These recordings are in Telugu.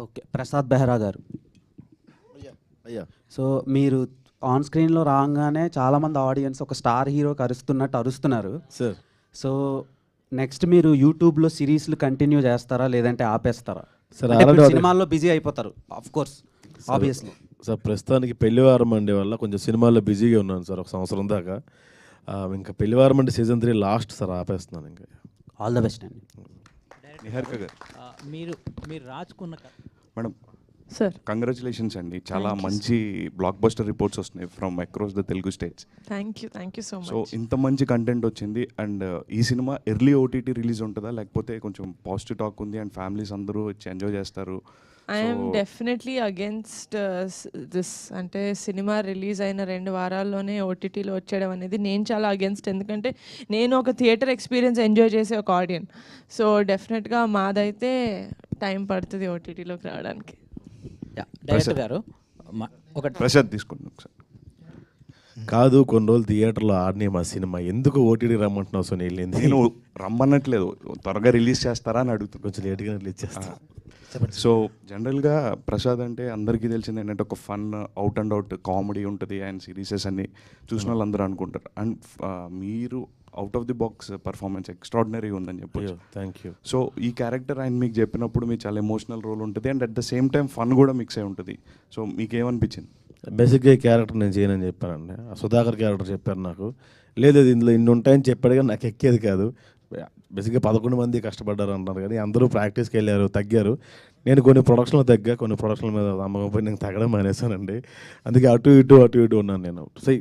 ఓకే. ప్రసాద్ బెహ్రా గారు. అయ్యా సో మీరు ఆన్ స్క్రీన్‌లో రాంగానే చాలామంది ఆడియన్స్ ఒక స్టార్ హీరోకి అరుస్తున్నట్టు అరుస్తున్నారు. సార్. సో నెక్స్ట్ మీరు యూట్యూబ్‌లో సిరీస్‌లు కంటిన్యూ చేస్తారా? లేదంటే ఆపేస్తారా? సార్ అంటే ఇప్పుడు ఆల్రెడీ సినిమాల్లో బిజీ అయిపోతారు. Of course. ఆబ్వియస్లీ. సార్ ప్రస్తుతానికి పెళ్లివారం అండే వల్ల కొంచెం సినిమాల్లో బిజీగా ఉన్నాను సార్ ఒక సంవత్సరం దాకా. ఇంకా పెళ్లివారం అంటే సీజన్ 3 లాస్ట్ సార్ ఆపేస్తున్నాను ఇంకా. ఆల్ ద బెస్ట్ అండి. నిహారిక గారు మీరు మీరు రాచుకున్న మేడం, సార్ కంగ్రాచులేషన్స్ అండి. చాలా Thank you, మంచి బ్లాక్ బస్టర్ రిపోర్ట్స్ వస్తున్నాయి from across the Telugu states. Thank you so so much. ఇంత మంచి కంటెంట్ వచ్చింది. అండ్ ఈ సినిమా ఎర్లీ ఓటీటీ రిలీజ్ ఉంటుందా, లేకపోతే కొంచెం పాజిటివ్ టాక్ ఉంది అండ్ ఫ్యామిలీస్ అందరూ వచ్చి ఎంజాయ్ చేస్తారు? I'm definitely against this. అంటే సినిమా రిలీజ్ అయిన 2 వారాల్లోనే ఓటీటీలో వచ్చేయడం అనేది నేను చాలా అగేన్స్ట్. ఎందుకంటే నేను ఒక థియేటర్ ఎక్స్పీరియన్స్ ఎంజాయ్ చేసే ఒక ఆడియన్స్. సో డెఫినెట్గా మాదైతే టైం పడుతుంది ఓటీటీలోకి రావడానికి. డైరెక్టర్ గారు ఒకటి ప్రసాద్ తీసుకోండి ఒకసారి. కాదు, కొన్ని రోజులు థియేటర్లో ఆడినాయి మా సినిమా, ఎందుకు ఓటీటీ రమ్మంటున్నావు సునీల్? నేను రమ్మన్నట్లేదు, త్వరగా రిలీజ్ చేస్తారా అని అడుగుతున్నాను. కొంచెం లేట్గా రిలీజ్ చేస్తాను. సో జనరల్గా ప్రసాద్ అంటే అందరికీ తెలిసింది ఏంటంటే ఒక fun out and out comedy ఉంటుంది. అండ్ సిరీసెస్ అన్ని చూసిన వాళ్ళు అందరూ అనుకుంటారు. అండ్ మీరు out of the box performance extraordinary ఉందని చెప్పొచ్చు. Thank you. సో ఈ క్యారెక్టర్ ఆయన మీకు చెప్పినప్పుడు మీకు చాలా ఎమోషనల్ రోల్ ఉంటుంది and at the same time fun కూడా మిక్స్ అయి ఉంటుంది. సో మీకు ఏమనిపించింది? బేసిక్గా ఈ క్యారెక్టర్ నేను చేయనని చెప్పానండి. ఆ సుధాకర్ క్యారెక్టర్ చెప్పారు నాకు. లేదు ఇందులో ఇన్ని ఉంటాయని చెప్పాడు కానీ నాకు ఎక్కేది కాదు. బేసిక్గా 11 మంది కష్టపడ్డారు అంటారు కానీ అందరూ ప్రాక్టీస్కి వెళ్ళారు, తగ్గారు. నేను కొన్ని ప్రొడక్షన్లో తగ్గా, కొన్ని ప్రొడక్షన్ల మీద నమ్మకం పోయి నేను తగ్గడం మానేశానండి. అందుకే అటు ఇటు ఉన్నాను నేను. సో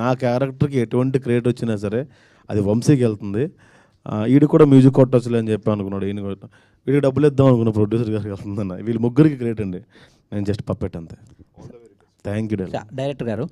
నా క్యారెక్టర్కి ఎటువంటి క్రియేట్ వచ్చినా సరే అది వంశీకి వెళ్తుంది. వీడు కూడా మ్యూజిక్ కొట్టొచ్చులే అని చెప్పి అనుకున్నాడు. ఈయన వీడికి డబ్బులు ఇద్దాం అనుకున్న ప్రొడ్యూసర్ గారికి వెళ్తుందన్న. వీళ్ళు ముగ్గురికి క్రియేట్ అండి, నేను జస్ట్ పప్పెట్ అంతే. థ్యాంక్ యూ డైరెక్టర్ గారు